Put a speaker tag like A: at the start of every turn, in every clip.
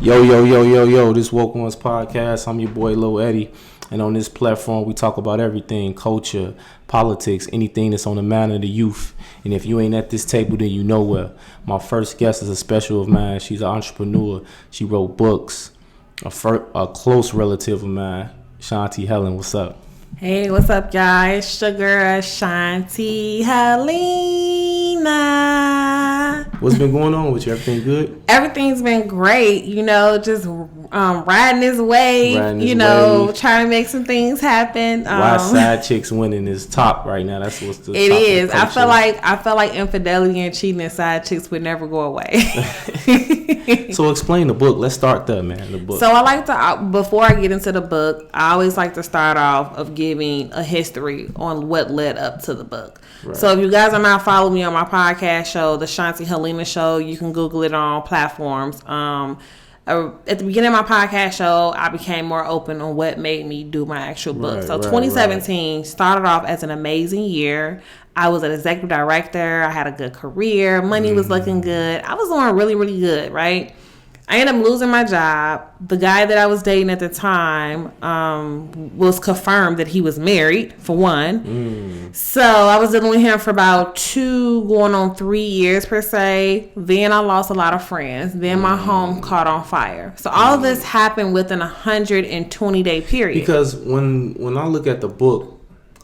A: Yo, this Woke Ones podcast. I'm your boy Lil Eddie, and on this platform we talk about everything: culture, politics, anything that's on the mind of the youth. And if you ain't at this table, then you know where. My first guest is a special of mine. She's an entrepreneur. She wrote books. A close relative of mine, Shanti Helen. What's up?
B: Hey, what's up, guys? Sugar Shanti Helena.
A: What's been going on with you? Everything good?
B: Everything's been great. Just riding his wave. Trying to make some things happen.
A: Why side chicks winning is top right now. That's what's the
B: it
A: top
B: is.
A: Of the
B: I feel like infidelity and cheating and side chicks would never go away.
A: So explain the book. Let's start there, man. The book.
B: So I like to, before I get into the book, I always like to start off of giving a history on what led up to the book. Right. So if you guys are not following me on my podcast show, the Shanti Helena Show, you can Google it on platforms. At the beginning of my podcast show, I became more open on what made me do my actual book. So 2017 started off as an amazing year. I was an executive director. I had a good career. Money was looking good. I was doing really, really good, right? I ended up losing my job. The guy that I was dating at the time was confirmed that he was married, for one. So I was dealing with him for about 2 going on 3 years per se. Then I lost a lot of friends. Then my home caught on fire. So all of this happened within a 120-day period.
A: Because when I look at the book,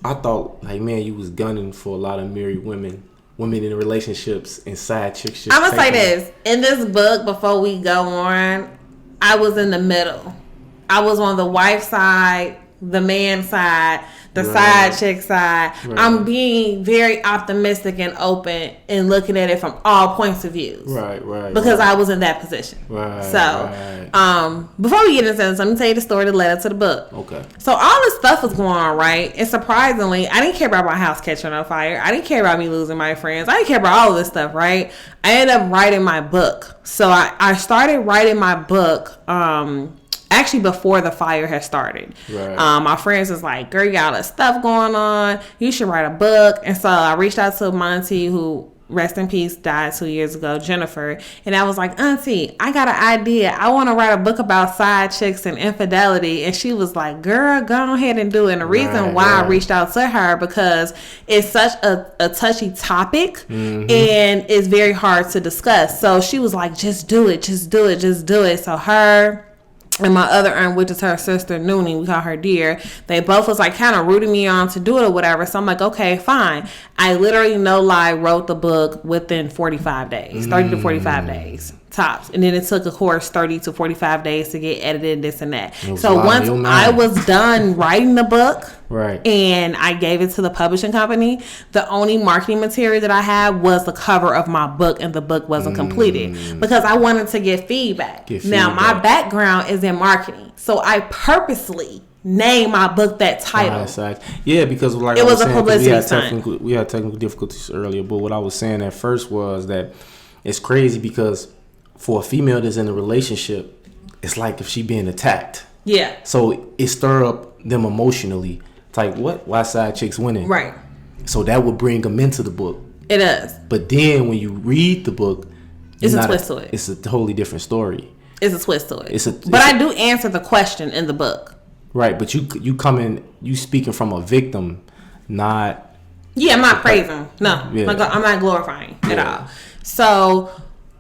A: I thought, like, man, you was gunning for a lot of married women in relationships and side chicks.
B: I'm gonna say this. In this book, before we go on, I was in the middle. I was on the wife side, the man side, the side chick side. Right. I'm being very optimistic and open and looking at it from all points of views.
A: Right.
B: Because I was in that position.
A: Right.
B: So, before we get into this, let me tell you the story that led up to the book.
A: Okay.
B: So all this stuff was going on, right? And surprisingly, I didn't care about my house catching on fire. I didn't care about me losing my friends. I didn't care about all of this stuff, right? I ended up writing my book. So I started writing my book, actually before the fire had started.
A: Right.
B: My friends was like, girl, you got all this stuff going on. You should write a book. And so I reached out to Monty, who, rest in peace, died 2 years ago, Jennifer. And I was like, Auntie, I got an idea. I want to write a book about side chicks and infidelity. And she was like, girl, go ahead and do it. And the reason why I reached out to her, because it's such a touchy topic and it's very hard to discuss. So she was like, just do it. So her and my other aunt, which is her sister, Noonie, we call her Dear, they both was like kind of rooting me on to do it or whatever. So I'm like, okay, fine. I literally, no lie, wrote the book within 45 days, 30 to 45 days tops. And then it took, of course, 30 to 45 days to get edited, this and that. So once I was done writing the book, and I gave it to the publishing company, the only marketing material that I had was the cover of my book, and the book wasn't completed because I wanted to get feedback. Now, my background is in marketing, so I purposely named my book that title.
A: Yeah, because like
B: it was a publicity stunt.
A: We had technical difficulties earlier, but what I was saying at first was that it's crazy because for a female that's in a relationship, it's like if she being attacked.
B: Yeah.
A: So it stir up them emotionally. It's like, what? Why side chicks winning?
B: Right.
A: So that would bring them into the book.
B: It does.
A: But then when you read the book,
B: it's a twist to it.
A: It's a totally different story.
B: It's a twist to it. But I do answer the question in the book.
A: Right, but you speaking from a victim, not.
B: Yeah, I'm not praising. No, yeah. I'm not glorifying at all. So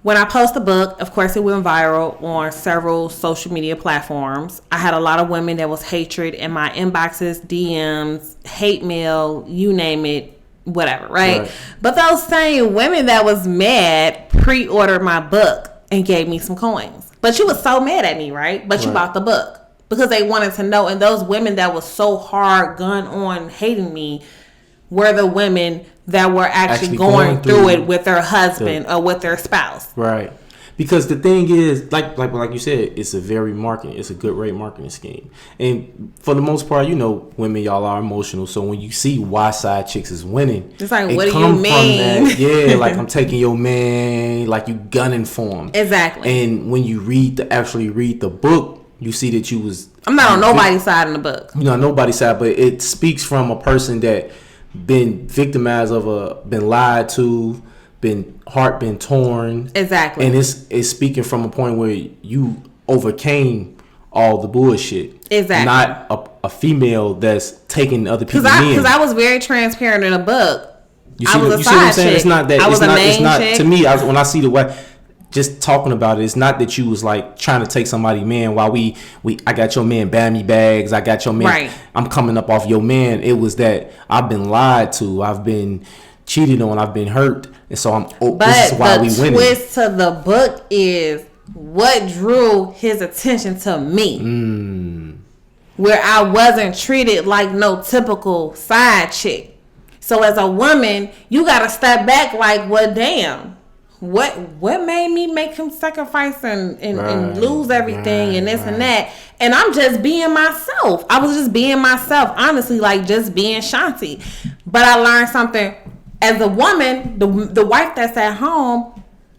B: when I post the book, of course, it went viral on several social media platforms. I had a lot of women that was hatred in my inboxes, DMs, hate mail, you name it, whatever, right? But those same women that was mad pre-ordered my book and gave me some coins. But you was so mad at me, right? But you bought the book because they wanted to know. And those women that was so hard gun on hating me were the women that were actually going through it with their husband or with their spouse.
A: Right. Because the thing is, like you said, it's a good marketing scheme. And for the most part, women, y'all are emotional. So when you see why side chicks is winning,
B: it's like, what do you mean?
A: Like I'm taking your man, like you gunning for him.
B: Exactly.
A: And when you actually read the book, you see that
B: I'm not on nobody's side in the book.
A: You're not on nobody's side, but it speaks from a person that been victimized been lied to, been torn.
B: Exactly.
A: And it's speaking from a point where you overcame all the bullshit.
B: Exactly.
A: Not a female that's taking other people in.
B: Because I was very transparent in the book.
A: You see what I'm saying?
B: Chick.
A: It's not that.
B: I was
A: it's not
B: chick.
A: To me. When I see the way, just talking about it, it's not that you was like trying to take somebody man while I got your man buy me bags. I got your man.
B: Right.
A: I'm coming up off your man. It was that I've been lied to. I've been cheated on. I've been hurt, and so this is why we winning.
B: But the twist to the book is what drew his attention to me, where I wasn't treated like no typical side chick. So as a woman, you gotta step back like, well, damn, what made me make him sacrifice and lose everything and this and that? And I'm just being myself. I was just being myself, honestly, like just being Shanti. But I learned something as a woman, the wife that's at home.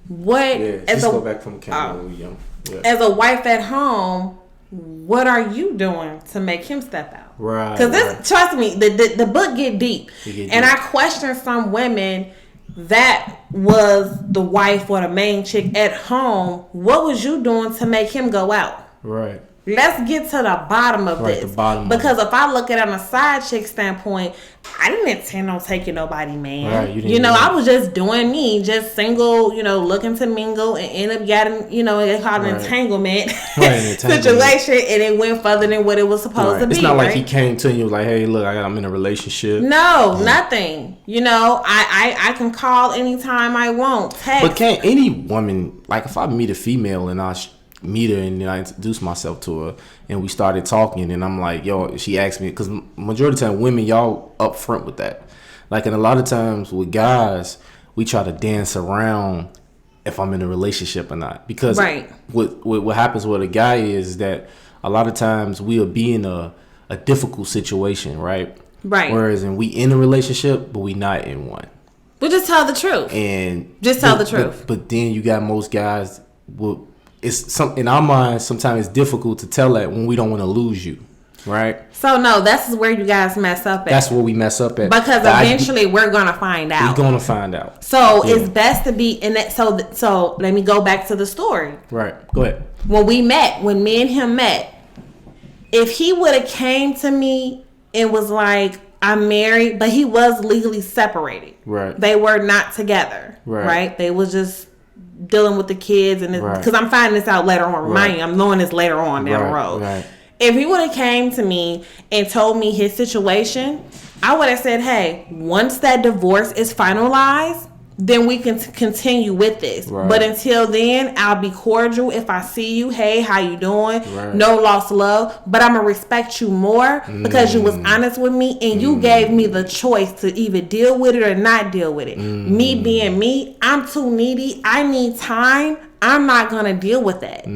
A: Go back from Canada when we young. Yeah.
B: As a wife at home, what are you doing to make him step out?
A: Right.
B: Because trust me, the book get deep. And I question some women that was the wife or the main chick at home. What was you doing to make him go out?
A: Right.
B: Let's get to the bottom of this. Because if I look at it on a side chick standpoint, I didn't intend on taking nobody, man. Right, I was just doing me, just single, looking to mingle and end up getting, they call it entanglement situation, and it went further than what it was supposed to be.
A: It's not like he came to you like, hey, look, I'm in a relationship.
B: No, nothing. I can call anytime I want. Text.
A: But can't any woman, like if I meet a female and I meet her and then I introduced myself to her and we started talking and I'm like, yo, she asked me, because majority of the time women, y'all up front with that. Like, and a lot of times with guys, we try to dance around if I'm in a relationship or not, because what happens with a guy is that a lot of times we'll be in a difficult situation, right? Whereas we in a relationship but we not in one.
B: But just tell the truth.
A: And
B: just tell the truth.
A: But then you got most guys in our minds, sometimes it's difficult to tell that when we don't want to lose you, right? So
B: no, that's where you guys mess up at.
A: That's where we mess up at.
B: Because eventually we're gonna find out.
A: We're gonna find out.
B: So it's best to be in that. So let me go back to the story.
A: Right. Go ahead.
B: When me and him met, if he would have came to me and was like, I'm married, but he was legally separated.
A: Right.
B: They were not together. Right. They was just dealing with the kids, and because I'm finding this out later on. Remind you, I'm knowing this later on down the road.
A: Right.
B: If he would have came to me and told me his situation, I would have said, hey, once that divorce is finalized, then we can continue with this. But until then, I'll be cordial. If I see you, hey, how you doing? No lost love, but I'm gonna respect you more because you was honest with me and you gave me the choice to either deal with it or not deal with it. Me being me, I'm too needy. I need time. I'm not gonna deal with that.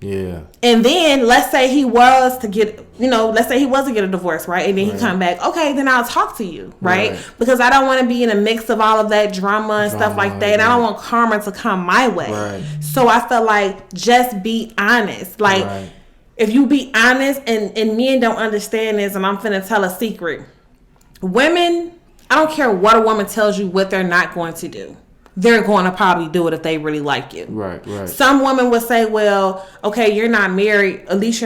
A: Yeah.
B: And then let's say he was to get a divorce, right? And then he come back. Okay, then I'll talk to you, right? Because I don't want to be in a mix of all of that drama and stuff like that. And I don't want karma to come my way. So I feel like just be honest. Like if you be honest, and men don't understand this, and I'm finna tell a secret. Women, I don't care what a woman tells you what they're not going to do. They're going to probably do it if they really like you.
A: Right.
B: Some women would say, well, okay, you're not married. At least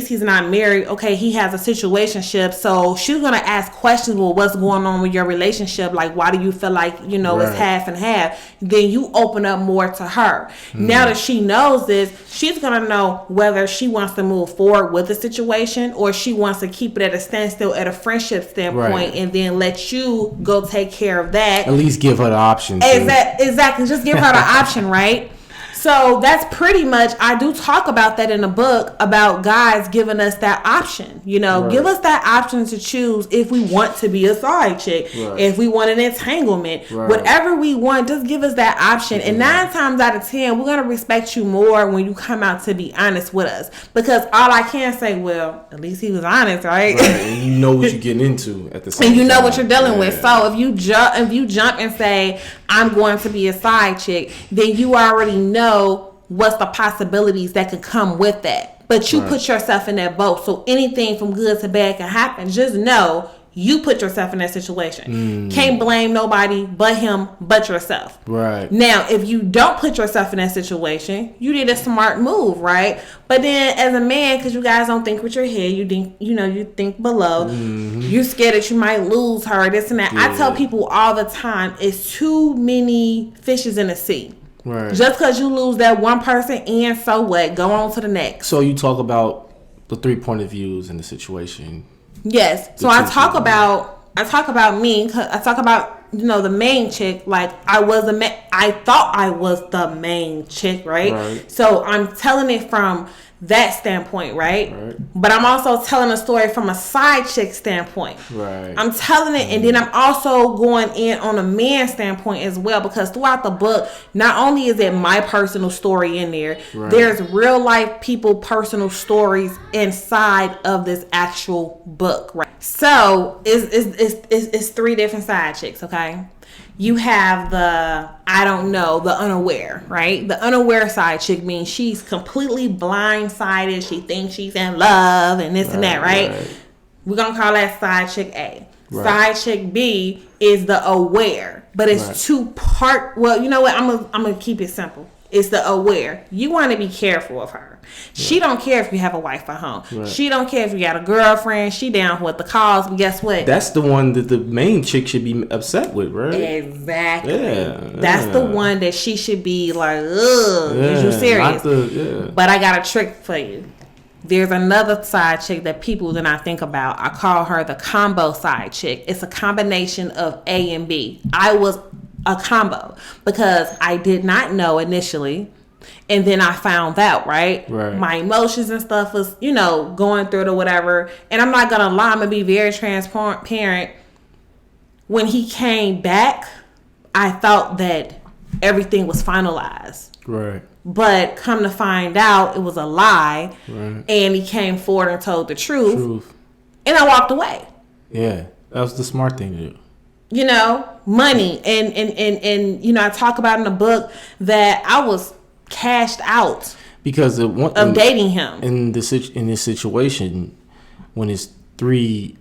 B: he's not married. Okay, he has a situationship. So she's going to ask questions, well, what's going on with your relationship? Like, why do you feel like, it's half and half? Then you open up more to her. Now that she knows this, she's going to know whether she wants to move forward with the situation or she wants to keep it at a standstill at a friendship standpoint and then let you go take care of that.
A: At least give her the option.
B: Exactly. Just give her the option, right? So that's pretty much, I do talk about that in the book, about guys giving us that option. Give us that option to choose if we want to be a side chick, if we want an entanglement, whatever we want, just give us that option. And 9 times out of 10, we're going to respect you more when you come out to be honest with us. Because all I can say, well, at least he was honest, right?
A: And you know what you're getting into at the same time.
B: And you know what you're dealing with. So if you jump and say, I'm going to be a side chick, then you already know what's the possibilities that could come with that. But you put yourself in that boat. So anything from good to bad can happen. Just know You put yourself in that situation. Can't blame nobody but him, but yourself.
A: Right.
B: Now, if you don't put yourself in that situation, you did a smart move, right? But then, as a man, because you guys don't think with your head, you think, you think below. You're scared that you might lose her, this and that.
A: Yeah.
B: I tell people all the time, it's too many fishes in the sea.
A: Right.
B: Just because you lose that one person, and so what? Go on to the next.
A: So you talk about the 3 point of views in the situation.
B: Yes. So I talk about me. I talk about, the main chick. Like, I thought I was the main chick, right? So I'm telling it from that standpoint, right? But I'm also telling a story from a side chick standpoint.
A: Right.
B: I'm telling it, and then I'm also going in on a man standpoint as well, because throughout the book, not only is it my personal story in there, there's real life people personal stories inside of this actual book, right? So it's 3 different side chicks, okay? You have the, I don't know, the unaware, right? The unaware side chick means she's completely blindsided. She thinks she's in love and this and that, right? We're going to call that side chick A. Side chick B is the aware, but it's 2 part. Well, you know what? I'm going to keep it simple. It's the aware. You want to be careful of her. She don't care if you have a wife at home. She don't care if you got a girlfriend. She down with the cause. But guess what?
A: That's the one that the main chick should be upset with, right?
B: Exactly.
A: Yeah.
B: That's the one that she should be like, ugh, is you serious? But I got a trick for you. There's another side chick that people do not think about. I call her the combo side chick. It's a combination of A and B. I was a combo because I did not know initially, and then I found out, right? My emotions and stuff was, going through it or whatever. And I'm not gonna lie, I'm gonna be very transparent. When he came back, I thought that everything was finalized. But come to find out, it was a lie. And he came forward and told the truth. And I walked away.
A: Yeah, that was the smart thing to do.
B: Money. And I talk about in the book that I was cashed out
A: because of
B: dating him.
A: In this situation, when it's 3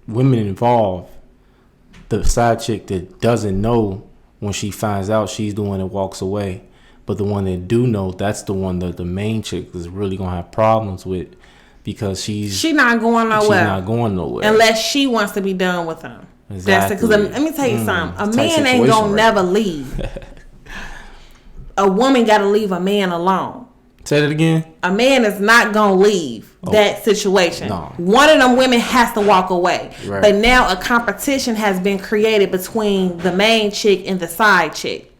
A: women involved, the side chick that doesn't know, when she finds out, she's the one that walks away. But the one that do know, that's the one that the main chick is really gonna have problems with, because she's not going nowhere. She's not going nowhere
B: unless she wants to be done with him.
A: Exactly.
B: Because let me tell you something. A man ain't gonna never leave. A woman got to leave a man alone.
A: Say that again.
B: A man is not gonna leave that situation.
A: No.
B: One of them women has to walk away. But now a competition has been created between the main chick and the side chick.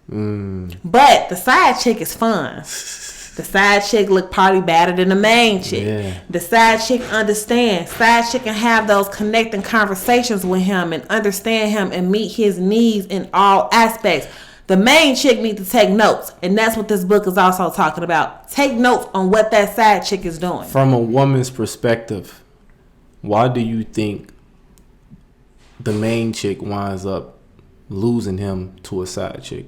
B: But the side chick is fun. The side chick look probably better than the main chick. The side chick understands. Side chick can have those connecting conversations with him and understand him and meet his needs in all aspects. The main chick needs to take notes, and that's what this book is also talking about. Take notes on what that side chick is doing.
A: From a woman's perspective, why do you think the main chick winds up losing him to a side chick?